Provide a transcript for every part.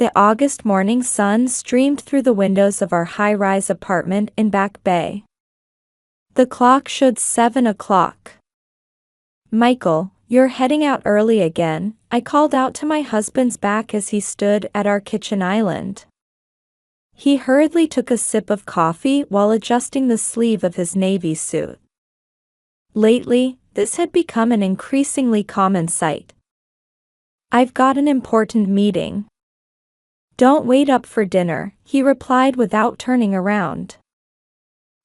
The August morning sun streamed through the windows of our high-rise apartment in Back Bay. The clock showed 7 o'clock. "Michael, you're heading out early again," I called out to my husband's back as he stood at our kitchen island. He hurriedly took a sip of coffee while adjusting the sleeve of his navy suit. Lately, this had become an increasingly common sight. "I've got an important meeting." "Don't wait up for dinner," he replied without turning around.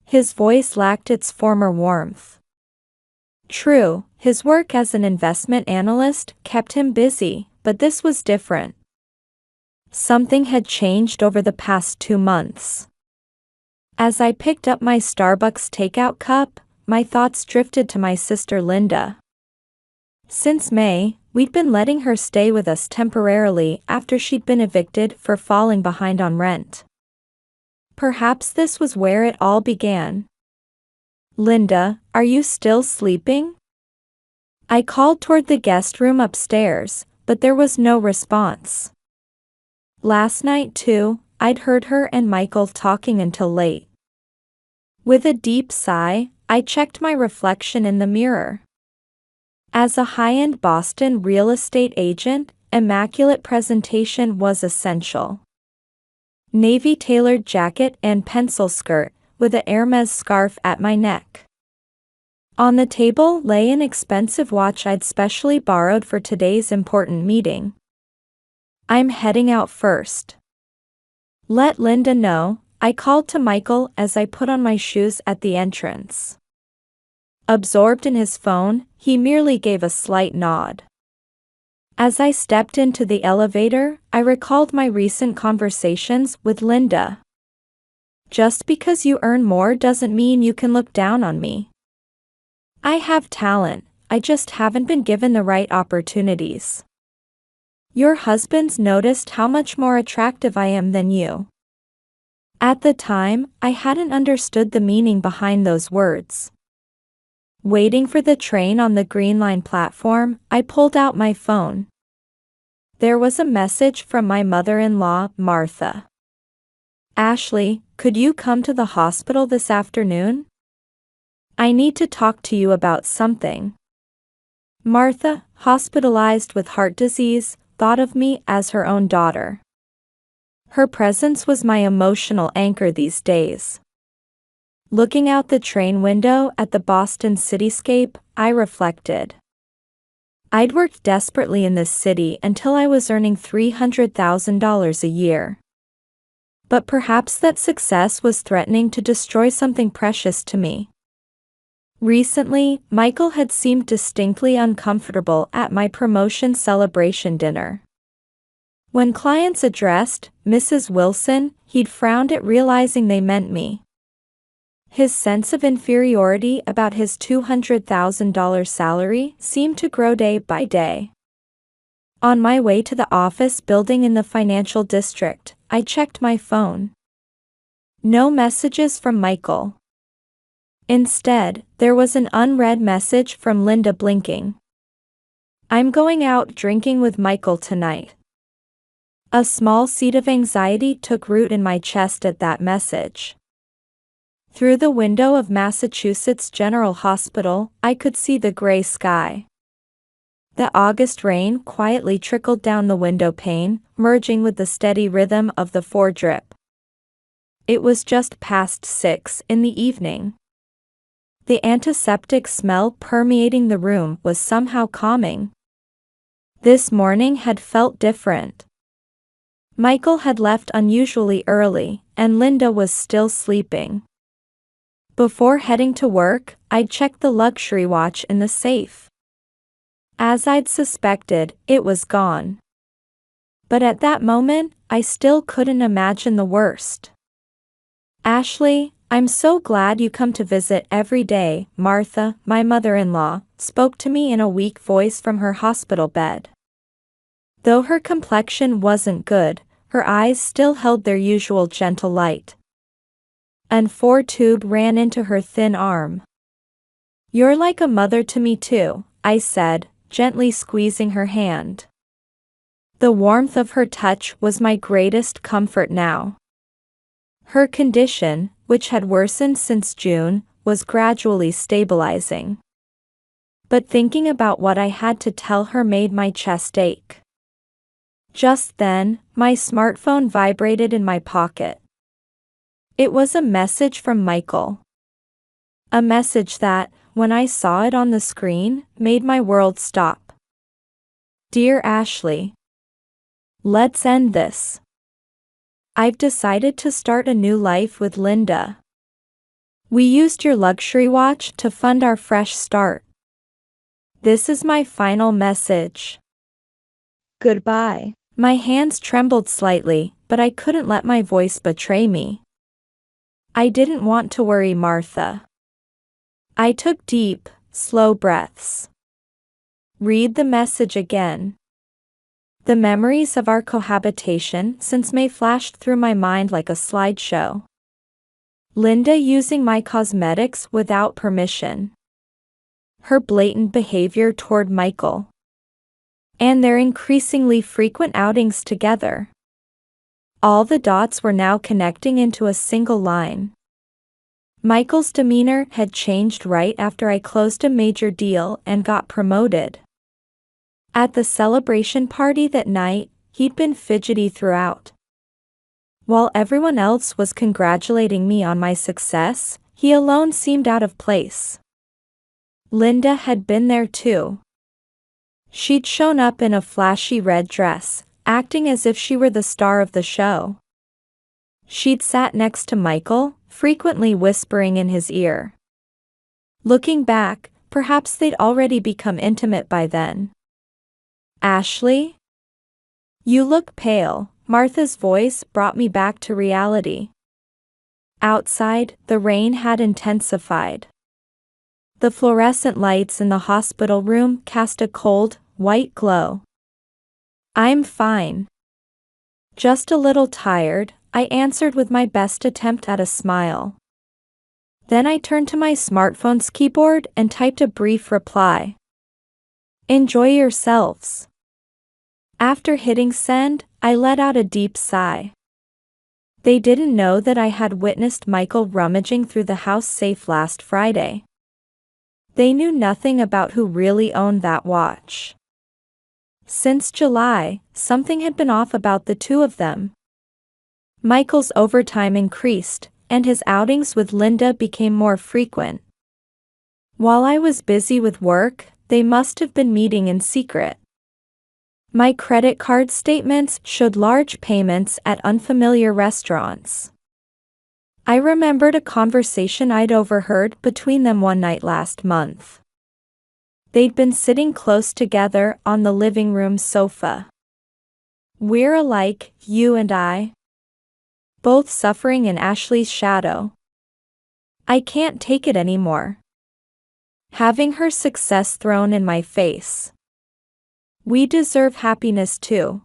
His voice lacked its former warmth. True, his work as an investment analyst kept him busy, but this was different. Something had changed over the past 2 months. As I picked up my Starbucks takeout cup, my thoughts drifted to my sister Linda. Since May, we'd been letting her stay with us temporarily after she'd been evicted for falling behind on rent. Perhaps this was where it all began. "Linda, are you still sleeping?" I called toward the guest room upstairs, but there was no response. Last night too, I'd heard her and Michael talking until late. With a deep sigh, I checked my reflection in the mirror. As a high-end Boston real estate agent, immaculate presentation was essential. Navy tailored jacket and pencil skirt, with a Hermes scarf at my neck. On the table lay an expensive watch I'd specially borrowed for today's important meeting. "I'm heading out first. Let Linda know," I called to Michael as I put on my shoes at the entrance. Absorbed in his phone, he merely gave a slight nod. As I stepped into the elevator, I recalled my recent conversations with Linda. "Just because you earn more doesn't mean you can look down on me. I have talent, I just haven't been given the right opportunities. Your husband's noticed how much more attractive I am than you." At the time, I hadn't understood the meaning behind those words. Waiting for the train on the Green Line platform, I pulled out my phone. There was a message from my mother-in-law, Martha. "Ashley, could you come to the hospital this afternoon? I need to talk to you about something." Martha, hospitalized with heart disease, thought of me as her own daughter. Her presence was my emotional anchor these days. Looking out the train window at the Boston cityscape, I reflected. I'd worked desperately in this city until I was earning $300,000 a year. But perhaps that success was threatening to destroy something precious to me. Recently, Michael had seemed distinctly uncomfortable at my promotion celebration dinner. When clients addressed Mrs. Wilson, he'd frowned at realizing they meant me. His sense of inferiority about his $200,000 salary seemed to grow day by day. On my way to the office building in the financial district, I checked my phone. No messages from Michael. Instead, there was an unread message from Linda blinking. "I'm going out drinking with Michael tonight." A small seed of anxiety took root in my chest at that message. Through the window of Massachusetts General Hospital, I could see the gray sky. The August rain quietly trickled down the window pane, merging with the steady rhythm of the foredrip. It was just past 6 in the evening. The antiseptic smell permeating the room was somehow calming. This morning had felt different. Michael had left unusually early, and Linda was still sleeping. Before heading to work, I'd checked the luxury watch in the safe. As I'd suspected, it was gone. But at that moment, I still couldn't imagine the worst. "Ashley, I'm so glad you come to visit every day," Martha, my mother-in-law, spoke to me in a weak voice from her hospital bed. Though her complexion wasn't good, her eyes still held their usual gentle light. An 4-tube ran into her thin arm. "You're like a mother to me too," I said, gently squeezing her hand. The warmth of her touch was my greatest comfort now. Her condition, which had worsened since June, was gradually stabilizing. But thinking about what I had to tell her made my chest ache. Just then, my smartphone vibrated in my pocket. It was a message from Michael. A message that, when I saw it on the screen, made my world stop. Dear Ashley, let's end this. I've decided to start a new life with Linda. We used your luxury watch to fund our fresh start. This is my final message. Goodbye. My hands trembled slightly, but I couldn't let my voice betray me. I didn't want to worry Martha. I took deep, slow breaths. Read the message again. The memories of our cohabitation since May flashed through my mind like a slideshow. Linda using my cosmetics without permission. Her blatant behavior toward Michael. And their increasingly frequent outings together. All the dots were now connecting into a single line. Michael's demeanor had changed right after I closed a major deal and got promoted. At the celebration party that night, he'd been fidgety throughout. While everyone else was congratulating me on my success, he alone seemed out of place. Linda had been there too. She'd shown up in a flashy red dress, acting as if she were the star of the show. She'd sat next to Michael, frequently whispering in his ear. Looking back, perhaps they'd already become intimate by then. Ashley? You look pale. Martha's voice brought me back to reality. Outside, the rain had intensified. The fluorescent lights in the hospital room cast a cold, white glow. I'm fine. Just a little tired, I answered with my best attempt at a smile. Then I turned to my smartphone's keyboard and typed a brief reply. Enjoy yourselves. After hitting send, I let out a deep sigh. They didn't know that I had witnessed Michael rummaging through the house safe last Friday. They knew nothing about who really owned that watch. Since July, something had been off about the two of them. Michael's overtime increased, and his outings with Linda became more frequent. While I was busy with work, they must have been meeting in secret. My credit card statements showed large payments at unfamiliar restaurants. I remembered a conversation I'd overheard between them one night last month. They'd been sitting close together on the living room sofa. We're alike, you and I. Both suffering in Ashley's shadow. I can't take it anymore. Having her success thrown in my face. We deserve happiness too.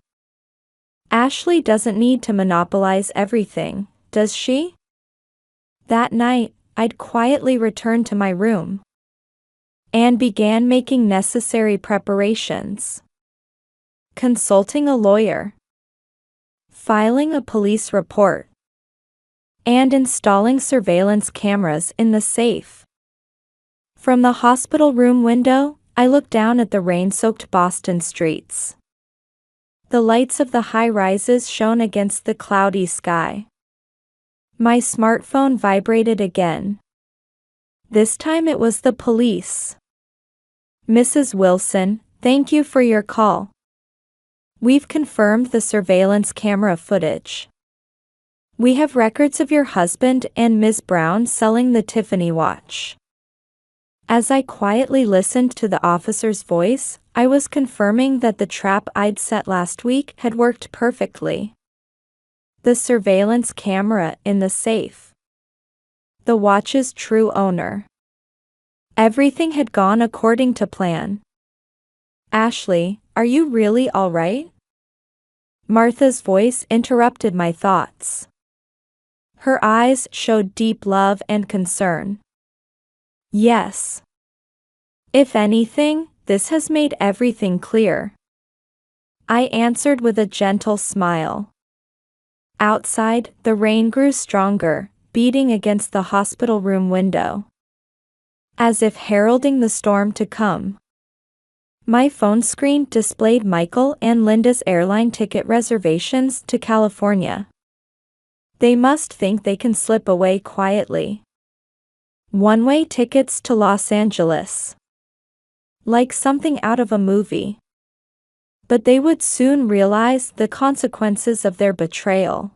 Ashley doesn't need to monopolize everything, does she? That night, I'd quietly returned to my room. And began making necessary preparations. Consulting a lawyer. Filing a police report. And installing surveillance cameras in the safe. From the hospital room window, I looked down at the rain-soaked Boston streets. The lights of the high-rises shone against the cloudy sky. My smartphone vibrated again. This time it was the police. Mrs. Wilson, thank you for your call. We've confirmed the surveillance camera footage. We have records of your husband and Ms. Brown selling the Tiffany watch. As I quietly listened to the officer's voice, I was confirming that the trap I'd set last week had worked perfectly. The surveillance camera in the safe. The watch's true owner. Everything had gone according to plan. Ashley, are you really all right? Martha's voice interrupted my thoughts. Her eyes showed deep love and concern. Yes. If anything, this has made everything clear. I answered with a gentle smile. Outside, the rain grew stronger, beating against the hospital room window, as if heralding the storm to come. My phone screen displayed Michael and Linda's airline ticket reservations to California. They must think they can slip away quietly. One-way tickets to Los Angeles. Like something out of a movie. But they would soon realize the consequences of their betrayal.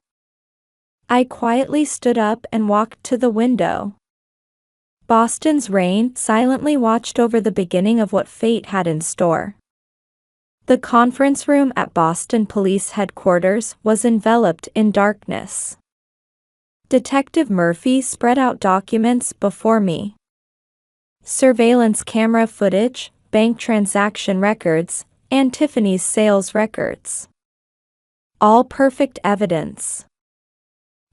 I quietly stood up and walked to the window. Boston's rain silently watched over the beginning of what fate had in store. The conference room at Boston Police Headquarters was enveloped in darkness. Detective Murphy spread out documents before me. Surveillance camera footage, bank transaction records, and Tiffany's sales records. All perfect evidence.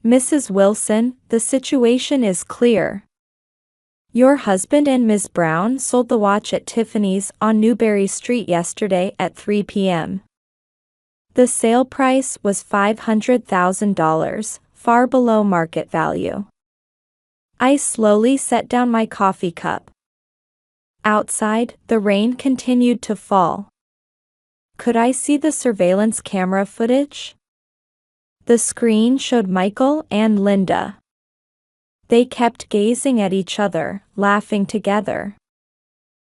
Mrs. Wilson, the situation is clear. Your husband and Ms. Brown sold the watch at Tiffany's on Newberry Street yesterday at 3 p.m. The sale price was $500,000, far below market value. I slowly set down my coffee cup. Outside, the rain continued to fall. Could I see the surveillance camera footage? The screen showed Michael and Linda. They kept gazing at each other, laughing together.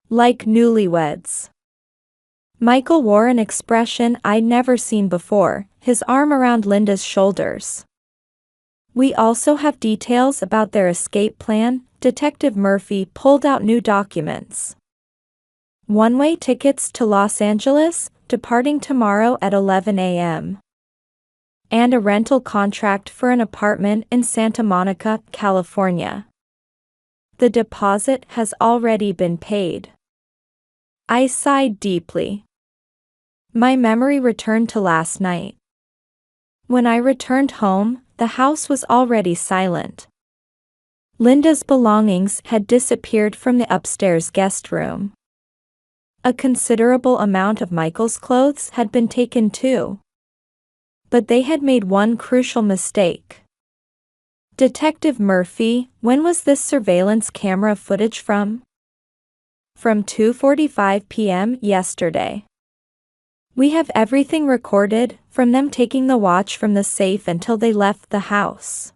Like newlyweds. Michael wore an expression I'd never seen before, his arm around Linda's shoulders. We also have details about their escape plan. Detective Murphy pulled out new documents. One-way tickets to Los Angeles, departing tomorrow at 11 a.m. And a rental contract for an apartment in Santa Monica, California. The deposit has already been paid. I sighed deeply. My memory returned to last night. When I returned home, the house was already silent. Linda's belongings had disappeared from the upstairs guest room. A considerable amount of Michael's clothes had been taken too. But they had made one crucial mistake. Detective Murphy, when was this surveillance camera footage from? From 2:45 p.m. yesterday. We have everything recorded, from them taking the watch from the safe until they left the house.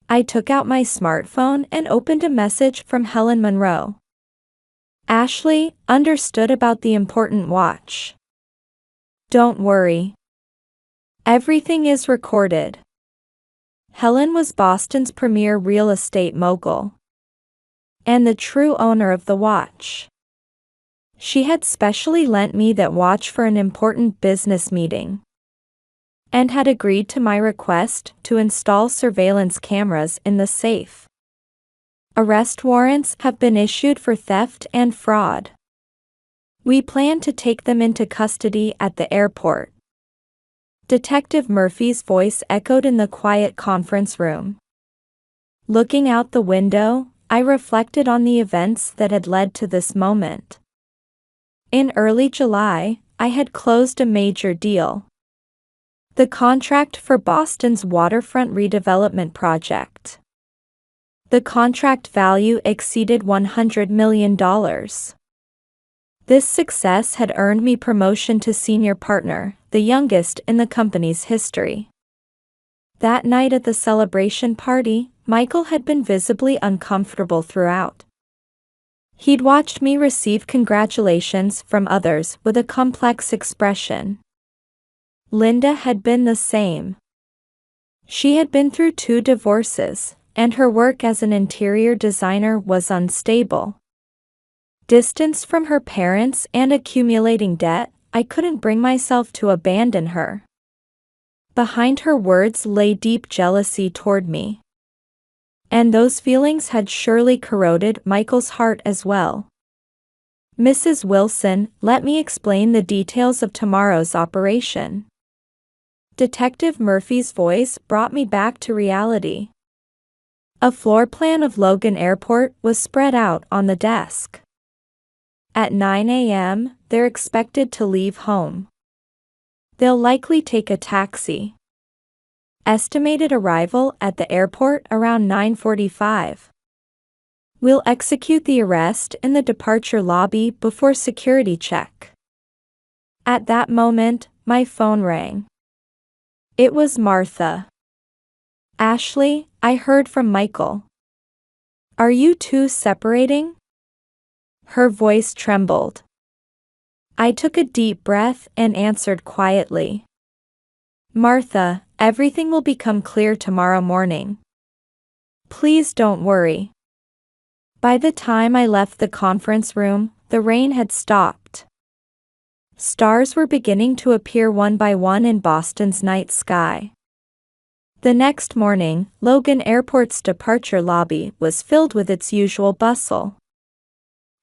I took out my smartphone and opened a message from Helen Monroe. Ashley, understood about the important watch. Don't worry. Everything is recorded. Helen was Boston's premier real estate mogul. And the true owner of the watch. She had specially lent me that watch for an important business meeting. And had agreed to my request to install surveillance cameras in the safe. Arrest warrants have been issued for theft and fraud. We plan to take them into custody at the airport. Detective Murphy's voice echoed in the quiet conference room. Looking out the window, I reflected on the events that had led to this moment. In early July, I had closed a major deal. The contract for Boston's waterfront redevelopment project. The contract value exceeded $100 million. This success had earned me promotion to senior partner, the youngest in the company's history. That night at the celebration party, Michael had been visibly uncomfortable throughout. He'd watched me receive congratulations from others with a complex expression. Linda had been the same. She had been through 2 divorces, and her work as an interior designer was unstable. Distanced from her parents and accumulating debt, I couldn't bring myself to abandon her. Behind her words lay deep jealousy toward me. And those feelings had surely corroded Michael's heart as well. Mrs. Wilson, let me explain the details of tomorrow's operation. Detective Murphy's voice brought me back to reality. A floor plan of Logan Airport was spread out on the desk. At 9 a.m., they're expected to leave home. They'll likely take a taxi. Estimated arrival at the airport around 9:45. We'll execute the arrest in the departure lobby before security check. At that moment, my phone rang. It was Martha. Ashley, I heard from Michael. Are you two separating? Her voice trembled. I took a deep breath and answered quietly. Martha, everything will become clear tomorrow morning. Please don't worry. By the time I left the conference room, the rain had stopped. Stars were beginning to appear one by one in Boston's night sky. The next morning, Logan Airport's departure lobby was filled with its usual bustle.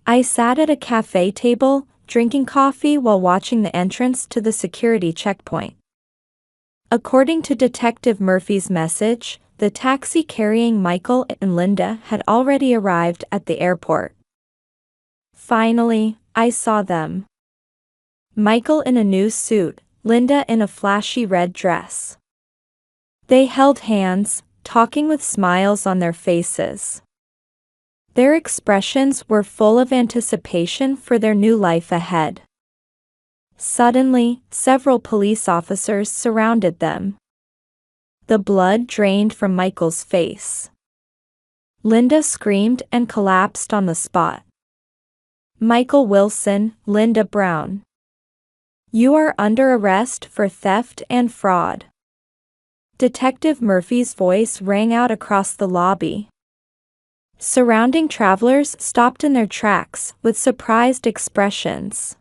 I sat at a cafe table, drinking coffee while watching the entrance to the security checkpoint. According to Detective Murphy's message, the taxi carrying Michael and Linda had already arrived at the airport. Finally, I saw them. Michael in a new suit, Linda in a flashy red dress. They held hands, talking with smiles on their faces. Their expressions were full of anticipation for their new life ahead. Suddenly, several police officers surrounded them. The blood drained from Michael's face. Linda screamed and collapsed on the spot. Michael Wilson, Linda Brown. You are under arrest for theft and fraud. Detective Murphy's voice rang out across the lobby. Surrounding travelers stopped in their tracks with surprised expressions.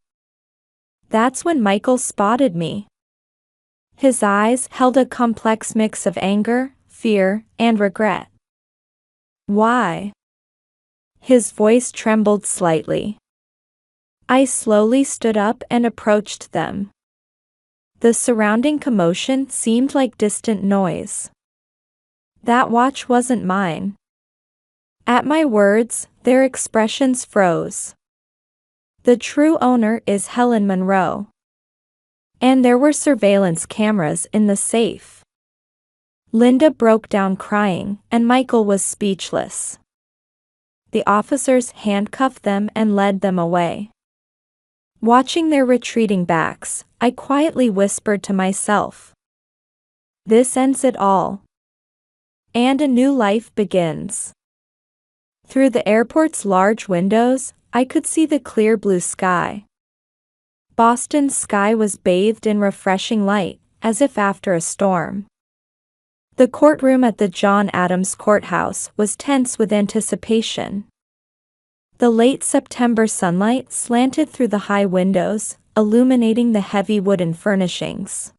That's when Michael spotted me. His eyes held a complex mix of anger, fear, and regret. Why? His voice trembled slightly. I slowly stood up and approached them. The surrounding commotion seemed like distant noise. That watch wasn't mine. At my words, their expressions froze. The true owner is Helen Monroe. And there were surveillance cameras in the safe. Linda broke down crying, and Michael was speechless. The officers handcuffed them and led them away. Watching their retreating backs, I quietly whispered to myself. This ends it all. And a new life begins. Through the airport's large windows, I could see the clear blue sky. Boston's sky was bathed in refreshing light, as if after a storm. The courtroom at the John Adams Courthouse was tense with anticipation. The late September sunlight slanted through the high windows, illuminating the heavy wooden furnishings.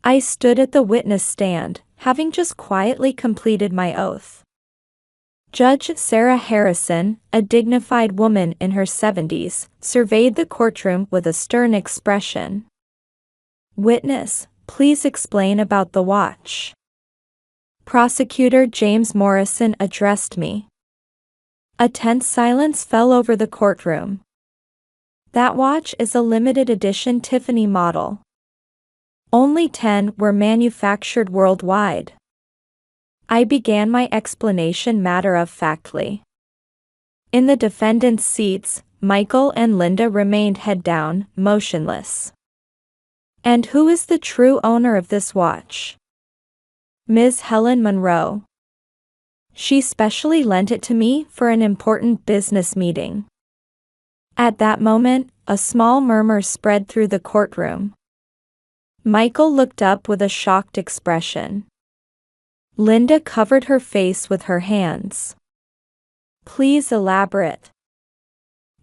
I stood at the witness stand, having just quietly completed my oath. Judge Sarah Harrison, a dignified woman in her 70s, surveyed the courtroom with a stern expression. Witness, please explain about the watch. Prosecutor James Morrison addressed me. A tense silence fell over the courtroom. That watch is a limited edition Tiffany model. Only 10 were manufactured worldwide. I began my explanation matter-of-factly. In the defendant's seats, Michael and Linda remained head down, motionless. And who is the true owner of this watch? Ms. Helen Monroe. She specially lent it to me for an important business meeting. At that moment, a small murmur spread through the courtroom. Michael looked up with a shocked expression. Linda covered her face with her hands. Please elaborate.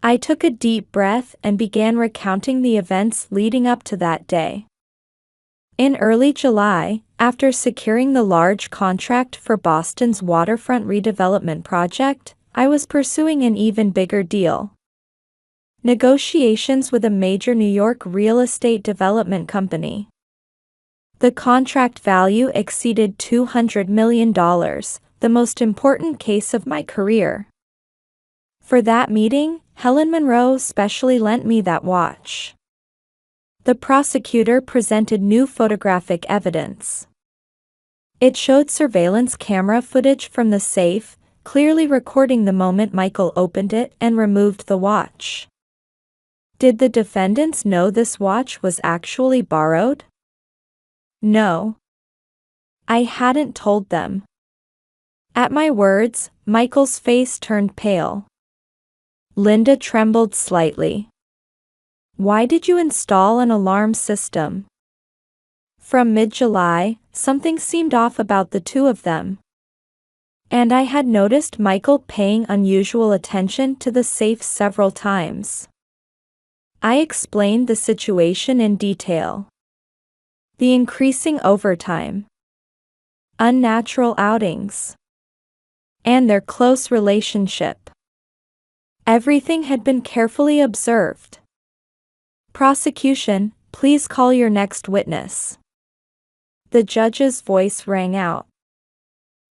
I took a deep breath and began recounting the events leading up to that day. In early July, after securing the large contract for Boston's waterfront redevelopment project, I was pursuing an even bigger deal. Negotiations with a major New York real estate development company. The contract value exceeded $200 million, the most important case of my career. For that meeting, Helen Monroe specially lent me that watch. The prosecutor presented new photographic evidence. It showed surveillance camera footage from the safe, clearly recording the moment Michael opened it and removed the watch. Did the defendants know this watch was actually borrowed? No. I hadn't told them. At my words, Michael's face turned pale. Linda trembled slightly. Why did you install an alarm system? From mid-July, something seemed off about the two of them. And I had noticed Michael paying unusual attention to the safe several times. I explained the situation in detail. The increasing overtime, unnatural outings, and their close relationship. Everything had been carefully observed. Prosecution, please call your next witness. The judge's voice rang out.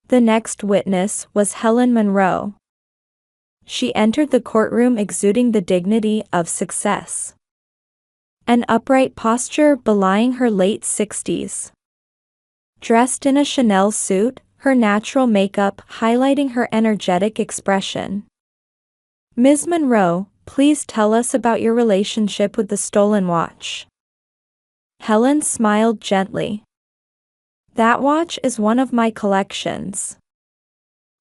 The next witness was Helen Monroe. She entered the courtroom exuding the dignity of success. An upright posture belying her late 60s. Dressed in a Chanel suit, her natural makeup highlighting her energetic expression. Ms. Monroe, please tell us about your relationship with the stolen watch. Helen smiled gently. That watch is one of my collections.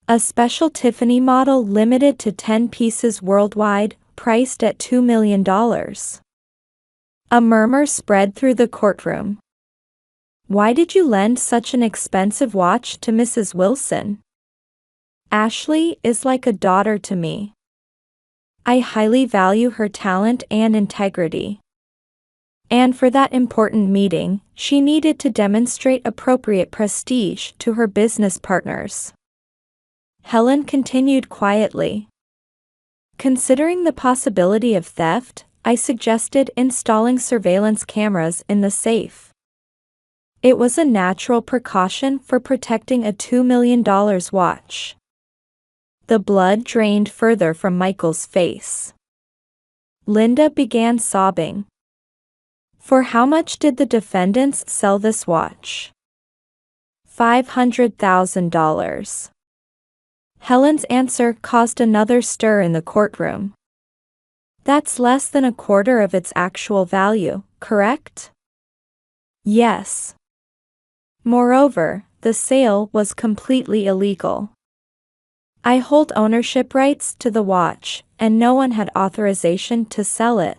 A special Tiffany model limited to 10 pieces worldwide, priced at $2 million. A murmur spread through the courtroom. Why did you lend such an expensive watch to Mrs. Wilson? Ashley is like a daughter to me. I highly value her talent and integrity. And for that important meeting, she needed to demonstrate appropriate prestige to her business partners. Helen continued quietly. Considering the possibility of theft, I suggested installing surveillance cameras in the safe. It was a natural precaution for protecting a $2 million watch. The blood drained further from Michael's face. Linda began sobbing. For how much did the defendants sell this watch? $500,000. Helen's answer caused another stir in the courtroom. That's less than a quarter of its actual value, correct? Yes. Moreover, the sale was completely illegal. I hold ownership rights to the watch, and no one had authorization to sell it.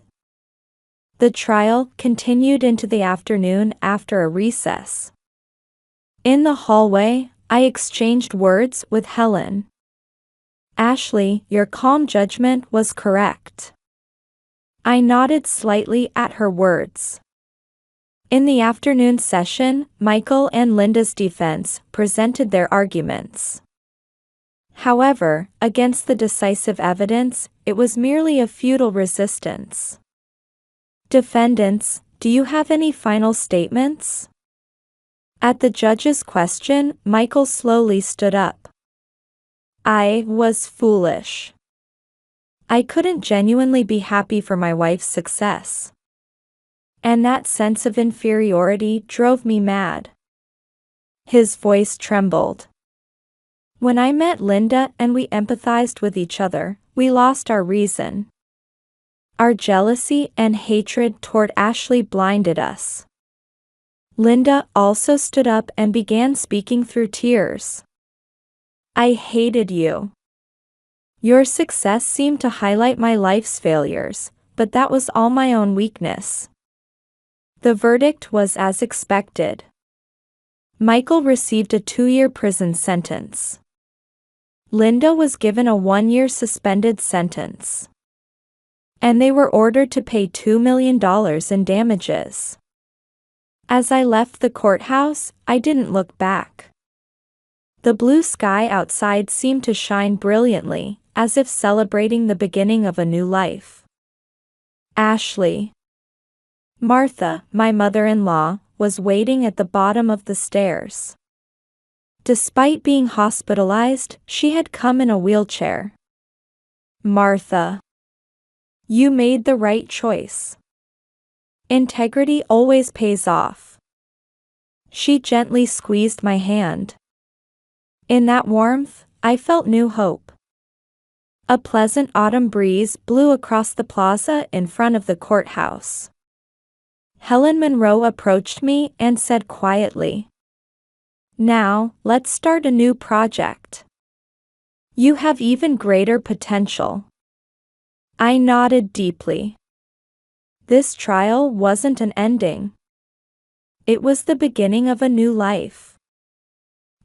The trial continued into the afternoon after a recess. In the hallway, I exchanged words with Helen. Ashley, your calm judgment was correct. I nodded slightly at her words. In the afternoon session, Michael and Linda's defense presented their arguments. However, against the decisive evidence, it was merely a futile resistance. Defendants, do you have any final statements? At the judge's question, Michael slowly stood up. I was foolish. I couldn't genuinely be happy for my wife's success. And that sense of inferiority drove me mad. His voice trembled. When I met Linda and we empathized with each other, we lost our reason. Our jealousy and hatred toward Ashley blinded us. Linda also stood up and began speaking through tears. I hated you. Your success seemed to highlight my life's failures, but that was all my own weakness. The verdict was as expected. Michael received a 2-year prison sentence. Linda was given a 1-year suspended sentence. And they were ordered to pay $2 million in damages. As I left the courthouse, I didn't look back. The blue sky outside seemed to shine brilliantly, as if celebrating the beginning of a new life. Ashley. Martha, my mother-in-law, was waiting at the bottom of the stairs. Despite being hospitalized, she had come in a wheelchair. Martha. You made the right choice. Integrity always pays off. She gently squeezed my hand. In that warmth, I felt new hope. A pleasant autumn breeze blew across the plaza in front of the courthouse. Helen Monroe approached me and said quietly, "Now, let's start a new project. You have even greater potential." I nodded deeply. This trial wasn't an ending. It was the beginning of a new life.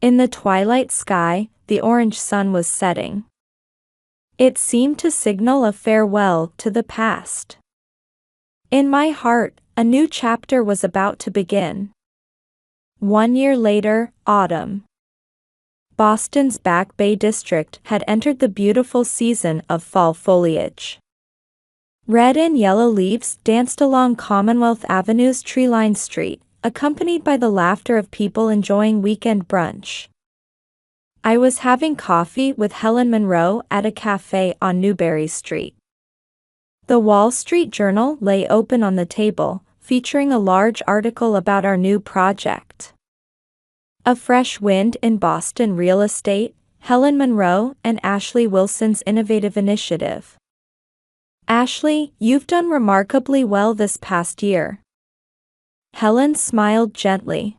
In the twilight sky, the orange sun was setting. It seemed to signal a farewell to the past. In my heart, a new chapter was about to begin. 1 year later, autumn. Boston's Back Bay district had entered the beautiful season of fall foliage. Red and yellow leaves danced along Commonwealth Avenue's tree-lined street, accompanied by the laughter of people enjoying weekend brunch. I was having coffee with Helen Monroe at a cafe on Newbury Street. The Wall Street Journal lay open on the table, featuring a large article about our new project. A fresh wind in Boston real estate, Helen Monroe and Ashley Wilson's innovative initiative. "Ashley, you've done remarkably well this past year." Helen smiled gently.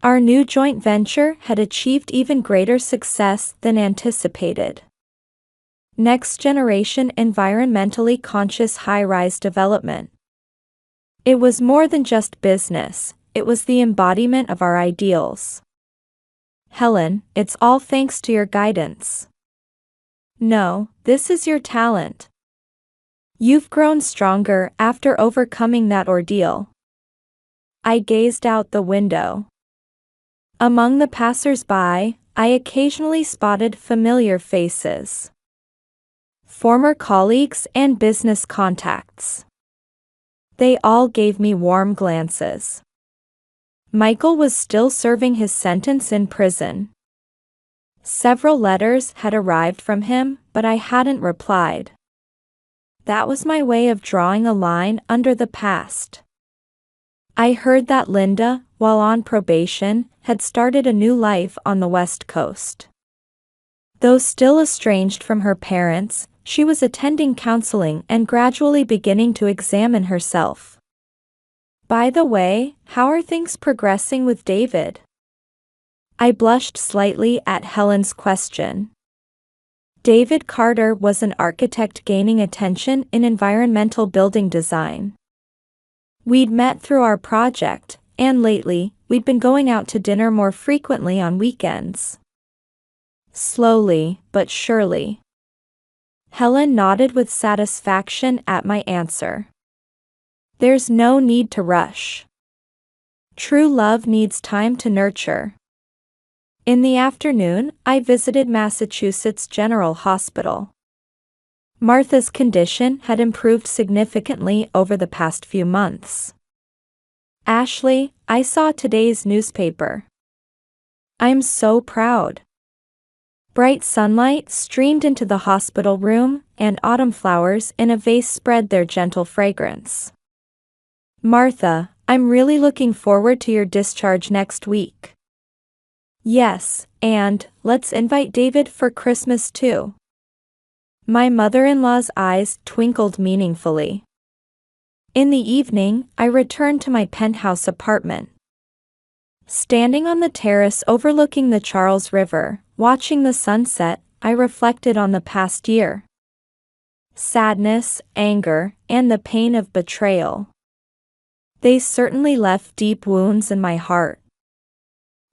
Our new joint venture had achieved even greater success than anticipated. Next generation environmentally conscious high-rise development. It was more than just business, it was the embodiment of our ideals. "Helen, it's all thanks to your guidance." "No, this is your talent. You've grown stronger after overcoming that ordeal." I gazed out the window. Among the passers-by, I occasionally spotted familiar faces. Former colleagues and business contacts. They all gave me warm glances. Michael was still serving his sentence in prison. Several letters had arrived from him, but I hadn't replied. That was my way of drawing a line under the past. I heard that Linda, while on probation, had started a new life on the West Coast. Though still estranged from her parents, she was attending counseling and gradually beginning to examine herself. "By the way, how are things progressing with David?" I blushed slightly at Helen's question. David Carter was an architect gaining attention in environmental building design. We'd met through our project, and lately, we'd been going out to dinner more frequently on weekends. Slowly, but surely. Helen nodded with satisfaction at my answer. There's no need to rush. True love needs time to nurture. In the afternoon, I visited Massachusetts General Hospital. Martha's condition had improved significantly over the past few months. "Ashley, I saw today's newspaper. I'm so proud." Bright sunlight streamed into the hospital room, and autumn flowers in a vase spread their gentle fragrance. "Martha, I'm really looking forward to your discharge next week." "Yes, and let's invite David for Christmas too." My mother-in-law's eyes twinkled meaningfully. In the evening, I returned to my penthouse apartment. Standing on the terrace overlooking the Charles River, watching the sunset, I reflected on the past year. Sadness, anger, and the pain of betrayal. They certainly left deep wounds in my heart.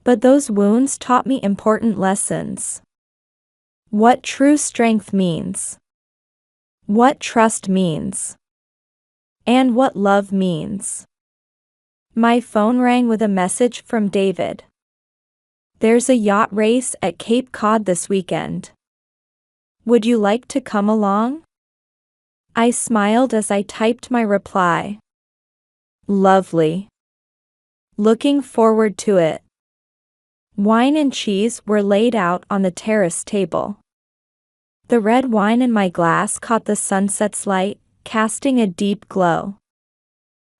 But those wounds taught me important lessons. What true strength means. What trust means. And what love means. My phone rang with a message from David. "There's a yacht race at Cape Cod this weekend. Would you like to come along?" I smiled as I typed my reply. Lovely. Looking forward to it. Wine and cheese were laid out on the terrace table. The red wine in my glass caught the sunset's light, casting a deep glow.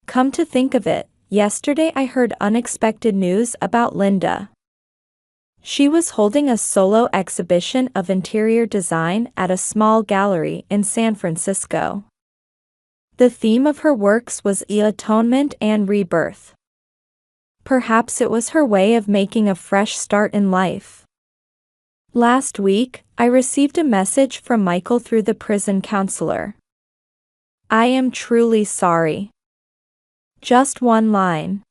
Come to think of it, yesterday I heard unexpected news about Linda. She was holding a solo exhibition of interior design at a small gallery in San Francisco. The theme of her works was atonement and rebirth. Perhaps it was her way of making a fresh start in life. Last week, I received a message from Michael through the prison counselor. I am truly sorry. Just one line.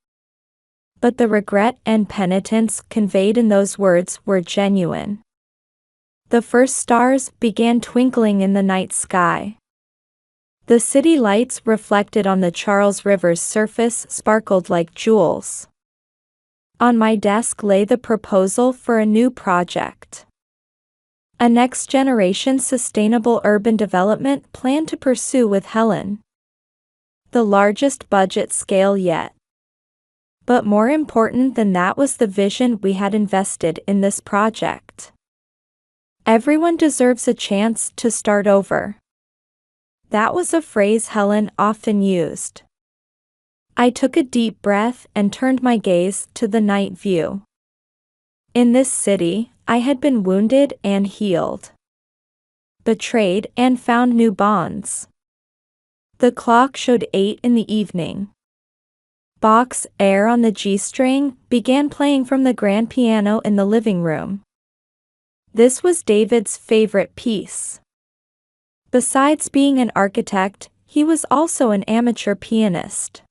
But the regret and penitence conveyed in those words were genuine. The first stars began twinkling in the night sky. The city lights reflected on the Charles River's surface sparkled like jewels. On my desk lay the proposal for a new project. A next-generation sustainable urban development plan to pursue with Helen. The largest budget scale yet. But more important than that was the vision we had invested in this project. Everyone deserves a chance to start over. That was a phrase Helen often used. I took a deep breath and turned my gaze to the night view. In this city, I had been wounded and healed. Betrayed and found new bonds. The clock showed 8 in the evening. Bach's Air on the G-string began playing from the grand piano in the living room. This was David's favorite piece. Besides being an architect, he was also an amateur pianist.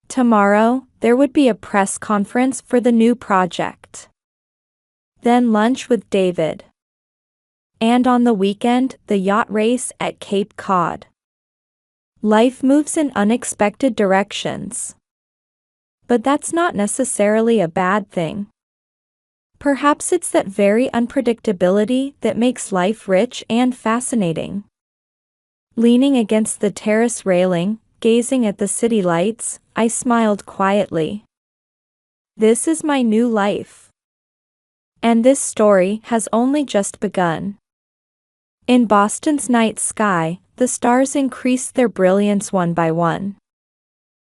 Tomorrow, there would be a press conference for the new project. Then lunch with David. And on the weekend, the yacht race at Cape Cod. Life moves in unexpected directions. But that's not necessarily a bad thing. Perhaps it's that very unpredictability that makes life rich and fascinating. Leaning against the terrace railing, gazing at the city lights, I smiled quietly. This is my new life. And this story has only just begun. In Boston's night sky, the stars increased their brilliance one by one.